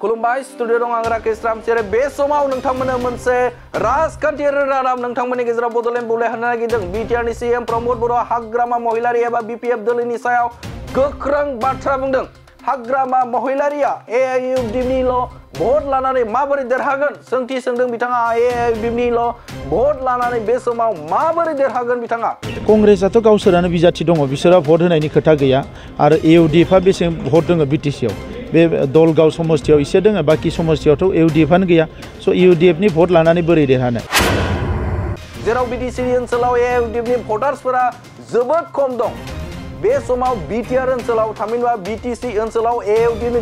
खुलुमबाय स्टुडियो दं आं राकेश रामसियारि बे समाव नोंथांमोननो मोनसे राजखान्थियारि रादाब नोंथांमोननि गेजेराव बडलेण्ड बुब्ले होनो नागिरदों। बिटिआरनि सीएम प्रमोद बर' हाग्रामा महिलारि एबा बीपीएफ दोलोनि सायाव गोख्रों बाथ्रा बुंदों। हाग्रामा महिलारिया एआईयुडिएफनिल' भट लानानै माबोरै देरहागोन सोंथि सोंदों बिथाङा। एआईयुडिएफनिल' भट लानानै बे समाव माबोरै देरहागोन बिथाङा। कंग्रेसआथ' गावसोरानो बिजाथि दङ, बिसोरा भट होनायनि खोथा गैया आरो एइउडिएफआ बेसे भट दङ बिटिसिआव बे दलगाव समस्तियाव इसे दङ, बाकी समस्तियावथ' एइउडिएफआनो गैया। स' एइउडिएफनि भट लानानै बोरै देरहानो। जेराव बिटिसि ओनसोलाव एआईयुडिएफनि भटार्सफोरा जोबोद खम दं, बे समाव बिटिआर ओनसोलाव थामहिनबा बिटिसि ओनसोलाव एआईयुडिएफनि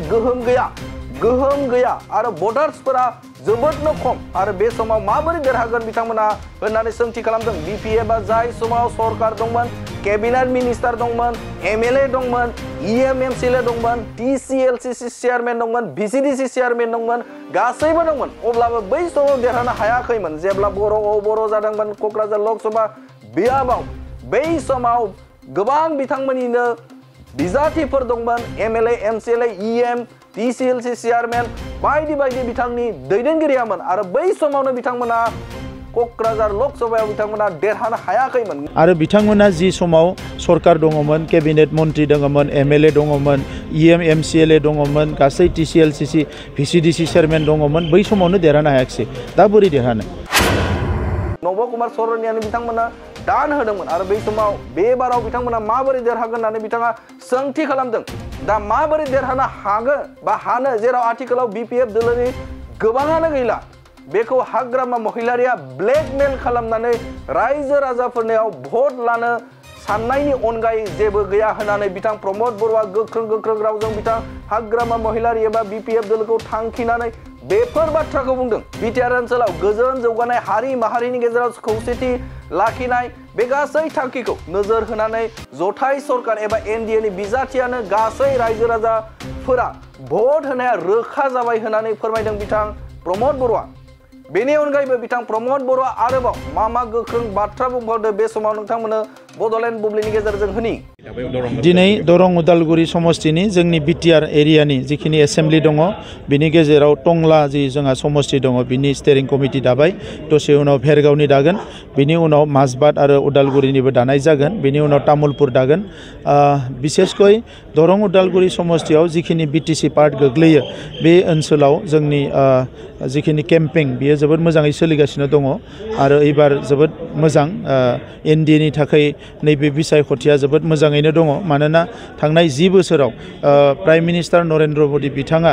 गोहोम गैया आरो भटार्सफोरा जोबोदनो खम आरो बे समाव माबोरै देरहागोन बिथांमोना होननानै सोंथि खालामदों। बीपीएफआ जाय समाव सरकार दंमोन, कैबिनेट मिनिस्टार दंमोन, एमएलए दंमोन, एमएमसीएल दंमोन, टीसीएलसीसी चेयारमैन दंमोन, भिसिडिसि चेयारमैन दंमोन, गासैबो दंमोन, अब्लाबो बै समाव देरहानो हायाखैमोन। जेब्ला बर' जादोंमोन क'क्राझार लोकसभा बियाबाव, बै समाव गोबां बिथांमोननिनो बिजाथिफोर दंमोन, एमएलए, एमसीएल, ईएम, टीसीएलसी चेयारमैन बायदि बिथांनि दैदेनगिरियामोन आरो बै समावनो बिथांमोना क'क्राझार लोकसभायाव बिथांमोना देरहानो हायाखैमोन। आरो बिथांमोना जि समाव सरकार दङमोन, कैबिनेट मन्त्री दङमोन, एमएलए दङमोन, ईएम, एमसीएल दङमोन, गासै टीसीएलसीसी भिसिडिसि चेयारमैन दङमोन, बै समावनो देरहानो हायाखिसै। दा बोरै देरहानो। नब कुमार सरनियानो बिथांमोना दान होदोंमोन आरो बै समाव बे बाराव बिथांमोना माबोरै देरहागोन होननानै बिथाङा सोंथि खालामदों। दा माबोरै देरहानो हागोन बा हानो, जेराव आथिखालाव बीपीएफ दोलोनि गोबाङानो गैला, बेखौ हाग्रामा महिलारिया ब्लेकमेल खालामनानै रायजो राजाफोरनियाव भट लानो साननायनि अनगायै जेबो गैया होननानै बिथां प्रमोद बर'आ गोख्रों रावजों बिथां हाग्रामा महिलारि एबा बीपीएफ दोलोखौ थांखिनानै बेफोर बाथ्राखौ बुंदों। बिटिआर ओनसोलाव गोजोन जौगानाय हारि माहारिनि गेजेराव खौसेथि लाखिनाय बे गासै थांखिखौ नोजोर होनानै जथाय सरकार एबा एनडिएनि बिजाथियानो गासै रायजो राजाफोरा भट होनाया रोखा जाबाय होननानै फोरमायदों बिथां प्रमोद बर'आ। बेनि अनगायैबो बिथां प्रमोद बर'आ आरोबाव मा गोख्रों बाथ्रा बुंबावदों बे समाव नोंथांमोननो बडलेण्ड बुब्लिनि गेजेरजों होनि। दिनै दरं उदालगुरि समस्तिनि जोंनि बिटिआर एरियानि जिखिनि एसेम्बलि दङ, बिनि गेजेराव टंला जि जोंहा समस्ति दङ, बिनि स्टेरिं कमिटि दाबाय, दसे उनाव भेरगावनि दागोन, बिनि उनाव माजबाद आरो उदालगुरिनिबो दानाय जागोन, बिनि उनाव तामुलपुर दागोन। बिसेसकै दरं उदालगुरि समस्तियाव जिखिनि बिटिसि पार्ट गोग्लैयो बे ओनसोलाव जोंनि जिखिनि केम्पिं बियो जोबोद मोजाङै सोलिगासिनो दङ आरो एबार जोबोद मोजां एनडिएनि थाखाय नैबे बिसायख'थिया जोबोद मोजाङैनो दङ। मानोना थांनाय 10 बोसोराव प्राइम मिनिस्टार नरेन्द्र मोदी बिथाङा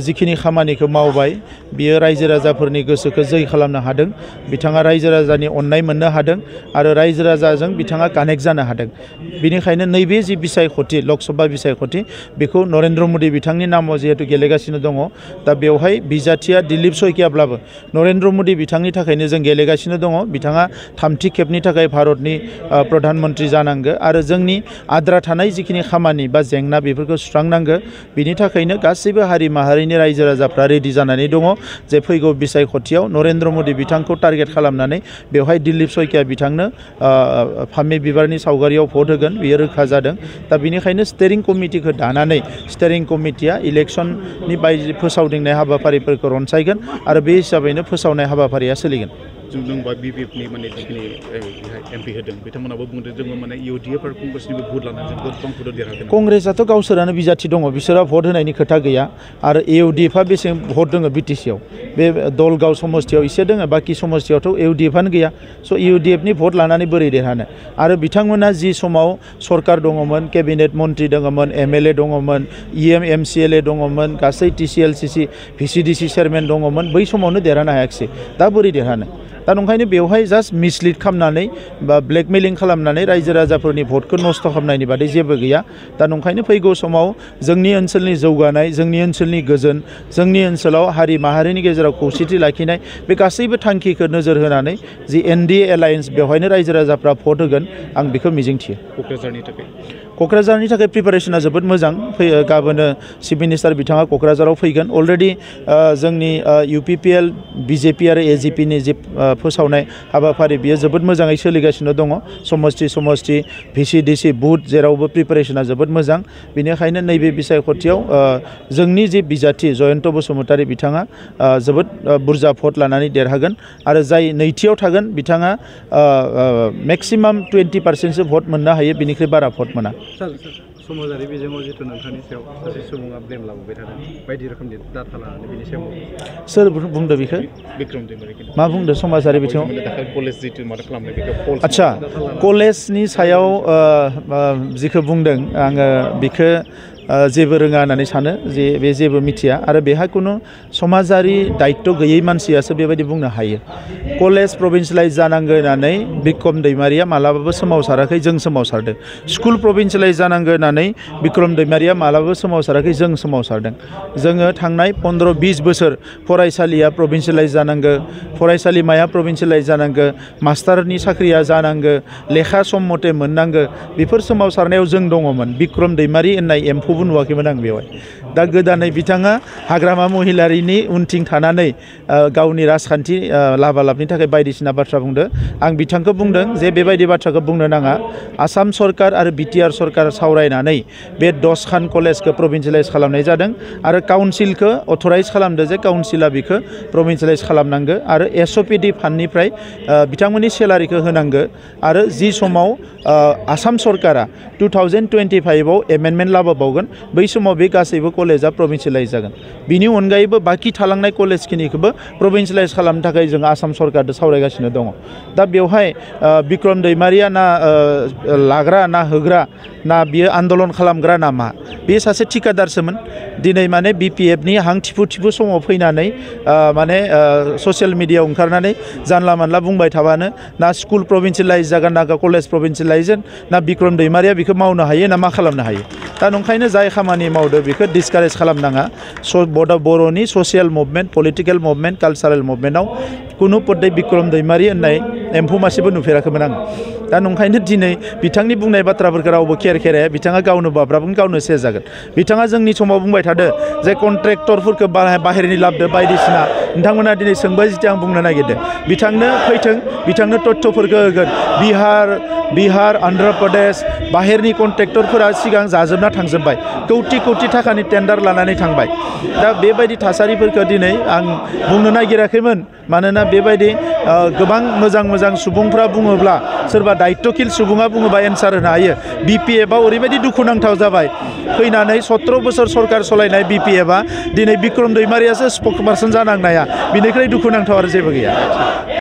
जिखिनि खामानिखौ मावबाय, बियो रायजो राजाफोरनि गोसोखौ जै खालामनो हादों, बिथाङा रायजो राजानि अननाय मोननो हादों आरो रायजो राजाजों बिथाङा कानेक्ट जानो हादों। बिनिखायनो नैबे जि बिसायख'थि लोकसभा बिसायख'थि बेखौ नरेन्द्र मोदी बिथांनि नामाव जिहेतु गेलेगासिनो दङ, दा बेवहाय बिजाथिया दिलीप शइकियाब्लाबो नरेन्द्र मोदी बिथांनि थाखायनो जों गेलेगासिनो दङ। बिथाङा 3थि खेबनि थाखाय भारतनि प्रधानमन्त्री जानांगो आरो जोंनि आद्रा थानाय जिखिनि खामानि बा जेंना बेफोरखौ सुस्रांनांगो। बिनि थाखायनो गासैबो हारि माहारिनि रायजो राजाफ्रा रेडि जानानै दङ जे फैगौ बिसायख'थियाव नरेन्द्र मोदी बिथांखौ टार्गेट खालामनानै बेवहाय दिलीप शइकिया बिथांनो फामे बिबारनि सावगारियाव भट होगोन, बियो रोखा जादों। दा बिनिखायनो स्टेरिं कमिटिखौ दानानै स्टेरिं कमिटिया इलेक्सननि बायदि फोसावदिंनाय हाबाफारिफोरखौ रनसायगोन आरो बे हिसाबैनो फोसावनाय हाबाफारिया सोलिगोन। जोंबा बीपीएफनि माने जिखिनि एमपि होदों बिथांमोनाबो बुंदों जोङो माने इउडिएफ आरो कंग्रेसनिबो भट लानानै जों गोबां भट देरहागोन। कंग्रेसआथ' गावसोरानो बिजाथि दङ, बिसोरा भट होनायनि खोथा गैया आरो एइउडिएफआ बेसे भट दङ बिटिसिआव बे दलगाव समस्तियाव इसे दङ, बाकी समस्तियावथ' एइउडिएफआनो गैया। स' एइउडिएफनि भट लानानै बोरै देरहानो। आरो बिथांमोना जि समाव सरकार दङमोन, कैबिनेट मन्त्री दङमोन, एमएलए दङमोन, ईएम, एमसीएल दङमोन, गासै टीसीएलसीसी भिसिडिसि चेयारमैन दङमोन, बै समावनो देरहानो हायाखिसै। दा बोरै देरहानो। दा नंखायनो बेवहाय जास्ट मिसलिड खालामनानै बा ब्लेकमेलिं खालामनानै रायजो राजाफोरनि भटखौ नस्थ' खालामनायनि बादै जेबो गैया। दा नंखायनो फैगौ समाव जोंनि ओनसोलनि जौगानाय, जोंनि ओनसोलनि गोजोन, जोंनि ओनसोलाव हारि माहारिनि गेजेराव खौसेथि लाखिनाय बे गासैबो थांखिखौ नोजोर होनानै जि एनडिए एलायन्स बेवहायनो रायजो राजाफ्रा भट होगोन, आं बेखौ मिजिंथियो। क'क्राझारनि थाखाय प्रिपारेसना जोबोद मोजां गाबोन चिफ मिनिस्टार बिथाङा क'क्राझाराव फैगोन अलरेडि जोंनि UPPL BJP आरो AGP नि जे फोसावनाय हाबाफारि बियो जोबोद मोजाङै सोलिगासिनो दङ समस्ति VCDC बुथ जेरावबो प्रिपारेसना जोबोद मोजां बेनिखायनो नैबे बिसायख'थियाव जोंनि जे बिजाथि जयन्त बसुमतारी बिथाङा जोबोद बुरजा भट लानानै देरहागोन आरो जाय नैथियाव थागोन बिथाङा मेक्सिमाम 20% सो भट मोननो हायो बिनिख्रुइ बारा भट मोना समाजारि बिजोङाव जिथु नोंथांनि सायाव सासे सुबुङा ब्लेम लाबोबाय थादों बायदि रोखोमनि डाटा लानानै बिनि सायाव सोर बुंदो बेखौ बिक्रम दैमारि मा बुंदो समाजारि बिथिङाव कलेज जिथु माबा खालामनाय बेखौ फल्स आच्छा कलेजनि सायाव जिखौ बुंदों आङो बेखौ जेबो रोङा होननानै सानो जे बे जेबो मिथिया आरो बेहा कुनु समाजारि दायित्व गैयै मानसियासो बेबायदि बुंनो हायो कलेज प्रभिन्सियेलाइज जानांगौ होननानै बिक्रम दैमारिया मालाबाबो सोमावसाराखै जों सोमावसारदों स्कुल प्रभिन्सियेलाइज जानांगौ होननानै बिक्रम दैमारिया मालाबाबो सोमावसाराखै जों सोमावसारदों जोङो थांनाय 15-20 बोसोर फरायसालिया प्रभिन्सियेलाइज जानांगौ फरायसालिमाया प्रभिन्सियेलाइज जानांगौ मास्टारनि साख्रिया जानांगौ लेखा सम मथे मोननांगौ बेफोर सोमावसारनायाव जों दङमोन बिक्रम दैमारि होननाय एम्फौ नुवाखैमोन आं बेवहाय दा गोदानै बिथाङा हाग्रामा महिलारिनि उनथिं थानानै गावनि राजखान्थि लाभालाभनि थाखाय बायदिसिना बाथ्रा बुंदों आं बिथांखौ बुंदों जे बेबायदि बाथ्राखौ बुंनो नाङा आसाम सरकार आरो BTR सरकार सावरायनानै बे 10 खान कलेजखौ प्रभिन्सियेलाइज खालामनाय जादों आरो काउन्सिलखौ अथराइज खालामदों जे काउन्सिला बेखौ प्रभिन्सियेलाइज खालामनांगौ आरो SOPD फान्डनिफ्राय बिथांमोननि सेलारिखौ होनांगौ आरो जि समाव आसाम सरकारा 2025 आव एमेन्डमेन्ट लाबोबावगोन बै समाव बे गासैबो कलेजा प्रभिन्सियेलाइज जागोन बिनि अनगायैबो बाखि थालांनाय कलेजखिनिखौबो प्रभिन्सियेलाइज खालामनो थाखाय जों आसाम सरकारजों सावरायगासिनो दङ दा बेवहाय बिक्रम दैमारिया ना लाग्रा ना होग्रा ना बियो आन्दलन खालामग्रा ना मा बे सासे ठिकादारसोमोन दिनै माने BPF नि हां थिफु समाव फैनानै माने ससियेल मिडियायाव ओंखारनानै जानला मानला बुंबाय थाबानो ना स्कुल प्रभिन्सियेलाइज जागोन ना कलेज प्रभिन्सियेलाइज ना बिक्रम दैमारिया बेखौ मावनो हायो ना मा खालामनो हायो दा नंखायनो जाय खामानि मावदो बेखौ डिसकारेज खालामनाङा बर'नि social movement political movement cultural मुभमेन्टआव कुनु पद्दे बिक्रम दैमारि होननाय एम्फौ मासेबो नुफेराखैमोन आं दा नंखायनो दिनै बिथांनि बुंनाय बाथ्राफोरखौ रावबो खेराया बिथाङा गावनो बाब्राबगोन गावनो सेस जागोन बिथाङा जोंनि समाव बुंबाय थादो जे कन्ट्रेक्टरफोरखौ बाहेरनि लाबदो बायदिसिना नोंथांमोना दिनै सोंबाय जिथिया आं बुंनो नागिरदों बिथांनो फैथों बिथांनो तथ्यफोरखौ होगोन बिहार अन्ध्र प्रदेश बाहेरनि कन्ट्रेक्टरफोरा सिगां जाजोबना थांजोब्बाय कौटि थाखानि टेन्डार लानानै थांबाय दा बेबायदि थासारिफोरखौ दिनै आं बुंनो नागिराखैमोन मानोना बेबायदि गोबां मोजां सुबुंफ्रा बुङोब्ला सोरबा दायित्वशील सुबुङा बुङोबा एन्सार होनो हायो BPF आव ओरैबायदि दुखुनांथाव जाबाय फैनानै 17 बोसोर सरकार सलायनाय BPF आ दिनै बिक्रम दैमारियासो स्पक्सपारसन जानांनाया बिनिख्रुइ दुखुनांथाव आरो जेबो गैया